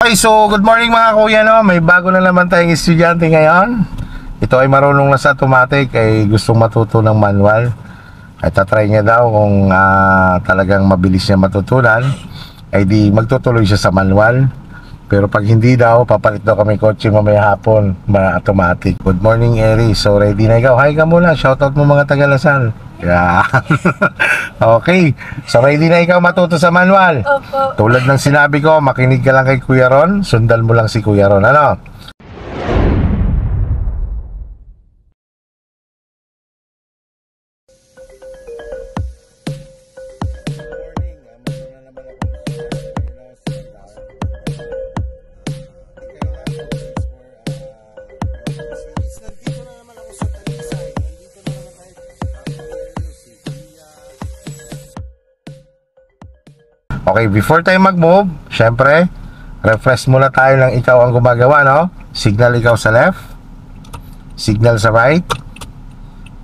Okay, so good morning mga kuya, no? May bago na naman tayong estudyante ngayon. Ito ay marunong na sa automatic, ay gustong matuto ng manual. Ay tatry niya daw kung talagang mabilis niya matutunan, ay di magtutuloy siya sa manual. Pero pag hindi daw, papalit daw kami kotse mamaya hapon, automatic. Good morning, Eri. So ready na ikaw? Hi ka muna, shoutout mo mga taga-Lasal. Yeah. Okay, so ready na ikaw matuto sa manual? Opo. Tulad ng sinabi ko, makinig ka lang kay Kuya Ron, sundan mo lang si Kuya Ron, ano? Okay, before tayo mag-move, syempre, refresh muna tayo ng ikaw ang gumagawa, no? Signal ikaw sa left, signal sa right.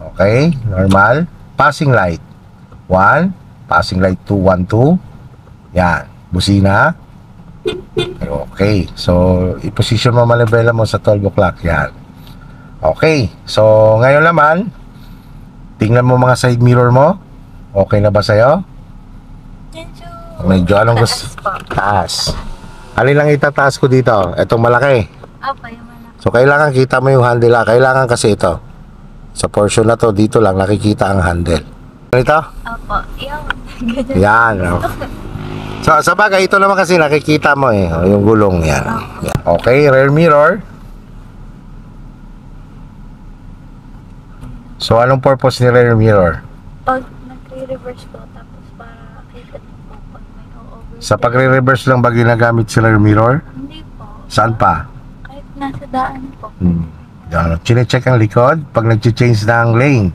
Okay, normal. Passing light 1, passing light 2, 1, 2. Yan, busina. Okay, so i-position mo manibela mo sa 12 o'clock. Yan. Okay, so ngayon naman, tingnan mo mga side mirror mo. Okay na ba sa'yo? Medyo anong gusto? Taas. Alin lang itataas ko dito? Itong malaki. Opo, yung malaki. So kailangan kita mo yung handle. Kailangan kasi ito. Sa portion na to, dito lang nakikita ang handle. Ito? Opo, yung Yan. Oh. So sa bagay, ito naman kasi nakikita mo eh. Yung gulong yan. Yan. Okay, rear mirror. So anong purpose ni rear mirror? pag nagre-reverse po, tapos para kita po pag may over. Sa pagre-reverse lang ba ginagamit si rear mirror? Hindi po. Saan pa? Kahit nasa daan po. Yan, chine-check ang likod pag nag-change na ang lane.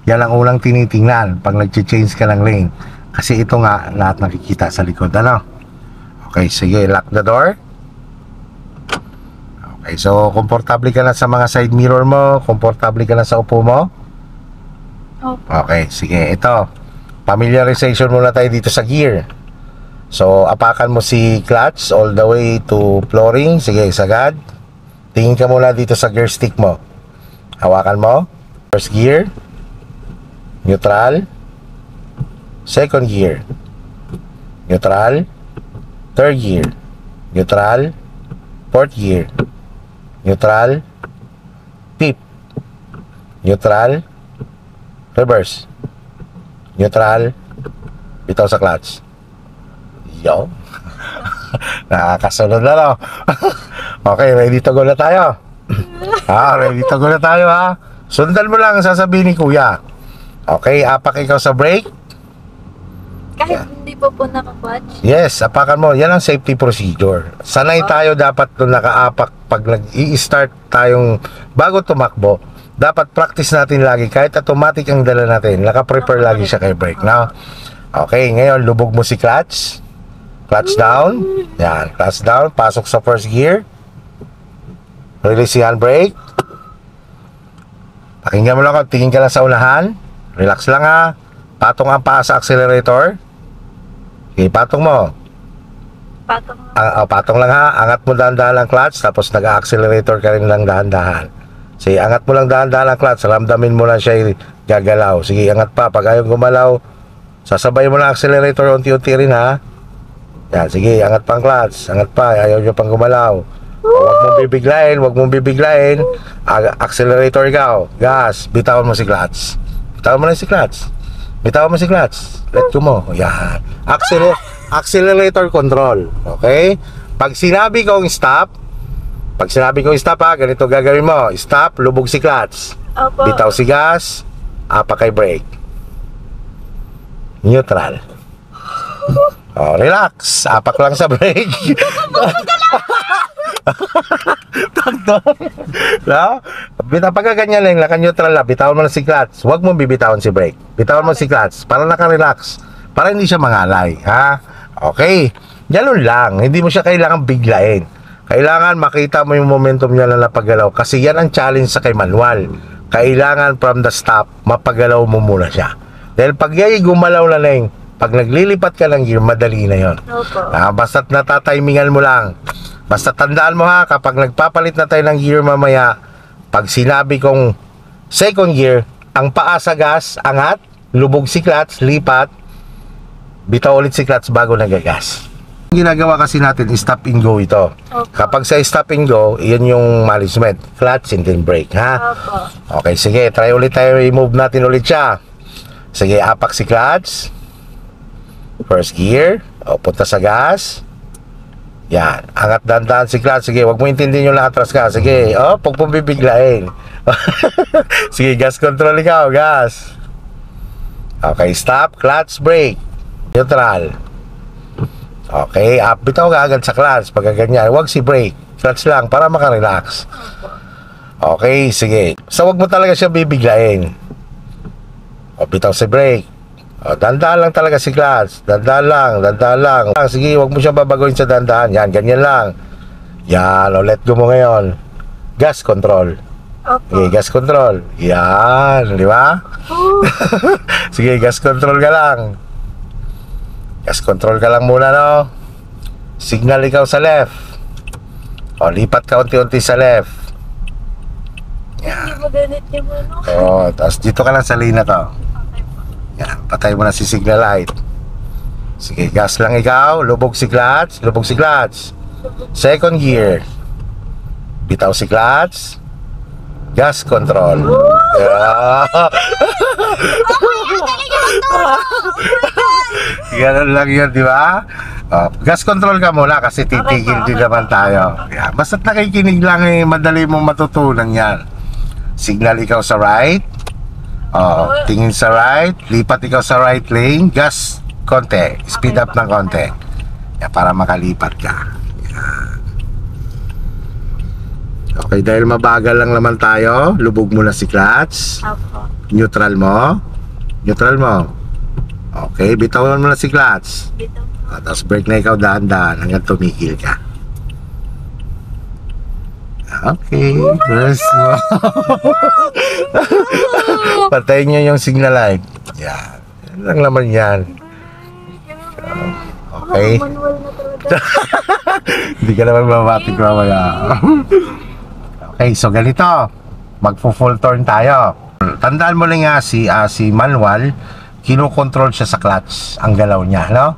Yan ang unang tinitingnan pag nag-change ka ng lane. Kasi ito nga, lahat nakikita sa likod. Ano? Okay, sige, lock the door. Okay, so komportable ka na sa mga side mirror mo? Komportable ka na sa upo mo? Opo. Okay, sige, ito. Familiarization muna tayo dito sa gear. So, apakan mo si clutch all the way to flooring. Sige, sagad. Tingin ka muna dito sa gear stick mo. Hawakan mo. First gear. Neutral. Second gear. Neutral. Third gear. Neutral. Fourth gear. Neutral. Fifth. Neutral. Reverse. Neutral. Bitaw sa clutch. Yo. Nakakasunod na, no? Okay, ready to go na tayo. Ready to go na tayo, ha? Sundan mo lang ang sasabihin ni Kuya. Okay, apak ikaw sa brake. Kahit hindi po naka-clutch. Yes, apakan mo. Yan ang safety procedure. Sanay tayo dapat nung nakaapak pag nag-i-start tayong bago tumakbo. Dapat practice natin lagi. Kahit automatic ang dala natin, naka-prepare lagi siya kay brake. Now, okay, ngayon lubog mo si clutch. Clutch down. Yan, clutch down. Pasok sa first gear. Release si handbrake. Pakinggan mo lang ako. Tingin ka lang sa unahan. Relax lang, ha. Patong ang paa sa accelerator. Okay, patong mo. Patong. Patong lang, ha. Angat mo dahan-dahan ang clutch. Tapos nag-accelerator ka rin lang dahan-dahan. Sige, angat mo lang dahan-dahan ang clutch. Ramdamin mo lang siya gagalaw. Sige, angat pa. Pag ayaw gumalaw, sasabay mo lang accelerator unti-unti rin, ha. Yan, sige, angat pa ang clutch. Angat pa, ayaw nyo pang gumalaw. Huwag mong bibiglayin, huwag mong bibiglayin. Accelerator ikaw. Gas, bitawan mo si clutch. Bitawan mo lang si clutch. Bitawan mo si clutch. Let go mo. Yan. Accelerator control. Okay? Pag sinabi kong stop, ha, ganito gagawin mo. Stop, lubog si clutch. Opo. Bitaw si gas, apak kay brake. Neutral. Relax. Apak lang sa brake. Takto. No? Pagka ganyan lang, naka-neutral na, bitawan mo na si clutch. Huwag mong bibitawan si brake. Bitawan mo si clutch para naka-relax. Para hindi siya mangalay. Ha? Okay. Ganun lang. Hindi mo siya kailangan biglain. Kailangan makita mo yung momentum niya na napagalaw. Kasi yan ang challenge sa kay manual. Kailangan from the stop, mapagalaw mo muna siya. Dahil pag yay gumalaw na lang, pag naglilipat ka ng gear, madali na yon. Opo. Basta't natatimingan mo lang. Basta tandaan mo ha, kapag nagpapalit na tayo ng gear mamaya, pag sinabi kong second gear, ang paa sa gas, angat, lubog si clutch, lipat, bitaw ulit si clutch bago nagagas. Ang ginagawa kasi natin is stop and go ito. Opo. Kapag sa stop and go, yan yung management. Clutch and then brake, ha? Opo. Okay, sige, try ulit tayo, i-move natin ulit siya. Sige, apak si clutch. First gear, o punta sa gas. Yan, angat dandan si clutch. Sige, wag mo intindihin yung atras ka. Sige, huwag mong bibiglain. Sige, gas control ikaw, gas. Okay, stop, clutch, brake. Neutral. Okay, up, bitaw ka agad sa clutch. Pagka ganyan, wag si brake. Clutch lang, para makarelax. Okay, sige. So, wag mo talaga siya bibiglain. O, bitaw si brake. O, dandaan lang talaga si clutch. Dandaan lang, dandaan lang. Sige, wag mo siya babaguhin sa dandaan. Yan, ganyan lang. Yan, o, let go mo ngayon. Gas control. Opo. Sige, gas control. Yan, di ba? Sige, gas control ka lang. Gas control ka lang muna, no? Signal ikaw sa left. O, lipat ka unti-unti sa left. Hindi mo ganit yung ano. O, tapos dito ka lang sa lane na to. Okay po. Yan, patay mo na si signal light. Sige, gas lang ikaw. Lubog si clutch. Lubog si clutch. Second gear. Bitaw si clutch. Gas control. Yeah. Ganun lang yun, di ba? Gas control ka muna kasi titigil din naman tayo. Yeah. Basta't nakikinig lang madali mong matutunan yan. Signal ikaw sa right. Tingin sa right. Lipat ikaw sa right lane. Gas konti. Speed up ng konti. Yeah, para makalipat ka. Yeah. Okay, dahil mabagal lang naman tayo, lubog mo na si clutch. Opo. Neutral mo. Neutral mo. Okay, bitawan mo na si clutch. Dito. Tapos brake na ikaw dahan-dahan hanggang tumigil ka. Okay, first mo. Patayin nyo yung signal light. Yan. Yan lang naman yan. Okay. Manual na talaga. Hindi ka naman mabatik mamaya. Okay, so ganito. Magpo-full turn tayo. Tandaan mo lang nga si manual, kinokontrol siya sa clutch, ang galaw niya, no?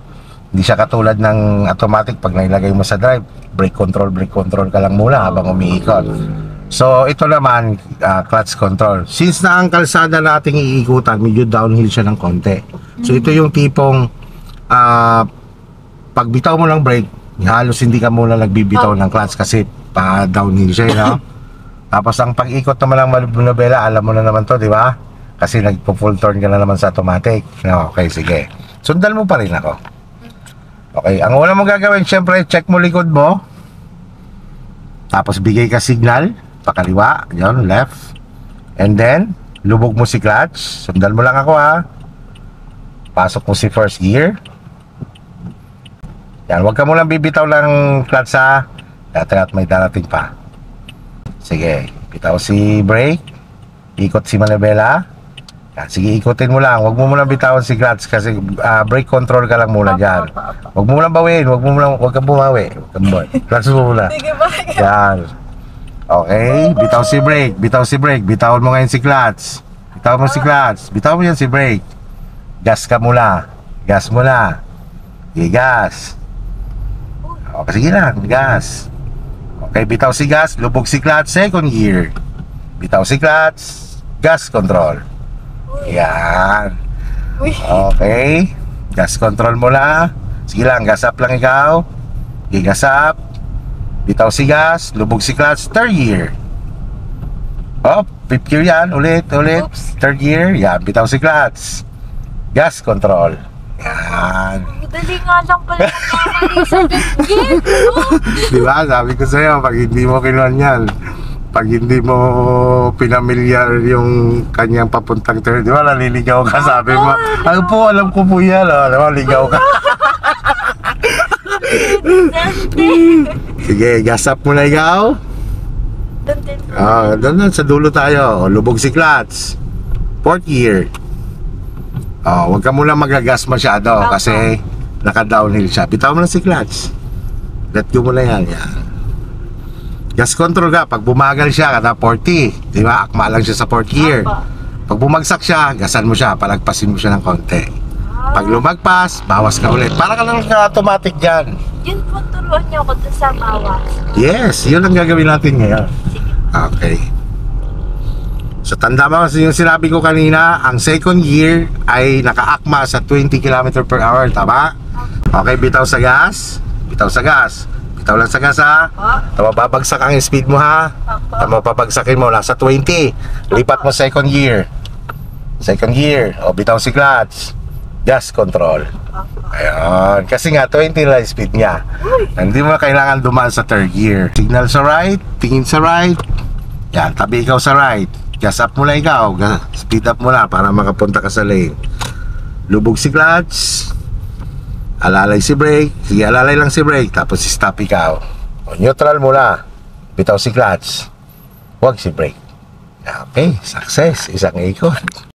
Hindi siya katulad ng automatic pag nailagay mo sa drive, brake control ka lang muna habang umiikot. So, ito naman, clutch control. Since na ang kalsada nating iikutan, medyo downhill siya ng konti. So, ito yung tipong pag bitaw mo ng brake, halos hindi ka muna nagbibitaw ng clutch kasi pa downhill siya, no? Tapos ang pag-ikot naman ng manubela, alam mo na naman to, di ba? Kasi nagpo-full turn ka na naman sa automatic. No, okay, sige. Sundan mo pa rin ako. Okay, ang una mong gagawin, syempre, check mo likod mo. Tapos bigay ka signal, pakaliwa, yun, left. And then, lubog mo si clutch. Sundan mo lang ako, ha. Pasok mo si first gear. Yan, huwag ka mo lang bibitaw ng clutch, ha. At may darating pa. Sige, bitaw si brake. Ikot si manibela. Yan, sige, ikutin mo lang. Huwag mo muna bitawan si clutch kasi brake control ka lang muna dyan. Huwag mo muna bawiin. Huwag kang bumawi. Clutch mo muna. Sige ba? Yan. Okay, bitaw si brake. Bitaw si brake. Bitawan mo ngayon si clutch. Bitaw mo si clutch. Bitaw mo yan si brake. Gas ka muna. Gas muna. Okay, gas. Okay, sige lang. Gas. Okay, bitaw si gas, lubog si clutch, second gear. Bitaw si clutch, gas control. Yan. Okay. Gas control mo lang. Sige lang, gas up lang ikaw. Okay, gas up. Bitaw si gas, lubog si clutch, third gear. Fifth gear yan, ulit. Oops. Third gear, yan, bitaw si clutch. Gas control. Yan. Madali nga lang pala nakamali sa game. Di ba? Sabi ko sa'yo, pag hindi mo kinuhan yan, pag hindi mo pinamilyar yung kanyang papuntang turn, di ba, naliligaw ka, sabi mo. Ano po, alam ko po yan, alam mo, ligaw ka. Sige, gas up mo na ikaw. Doon sa dulo tayo. Lubog si clutch. Fourth gear. Huwag ka muna magagas masyado kasi naka-downhill siya. Bitaw mo na si clutch. Let go mo na yan. Yan. Gas control ka. Pag bumagal siya, kada 40. Di ba? Akma lang siya sa 4th gear. Opo. Pag bumagsak siya, gasan mo siya. Palagpasin mo siya ng konti. Pag lumagpas, bawas ka ulit. Para ka lang automatic dyan. Yun po, turuan niyo ako dun sa bawas. Yes, yun ang gagawin natin ngayon. Sige. Okay. So tanda mo kasi yung sinabi ko kanina, ang 2nd gear ay nakaakma sa 20 km per hour, tama? Okay, bitaw sa gas. Bitaw sa gas. Bitaw lang sa gas ha. Tama, babagsak ang speed mo ha. Tama, babagsakin mo, nasa 20. Lipat mo 2nd gear. 2nd gear. O, bitaw si clutch. Gas control. Ayun. Kasi nga, 20 na speed niya. Hindi mo kailangan dumaan sa 3rd gear. Signal sa right. Tingin sa right. Yan, tabi ikaw sa right. Gas up mo na ikaw. Speed up mo na para makapunta ka sa lane. Lubog si clutch. Alalay si brake. Sige, alalay lang si brake. Tapos stop ikaw. O, neutral mo na. Bitaw si clutch. Huwag si brake. Okay, success. Isang ikot.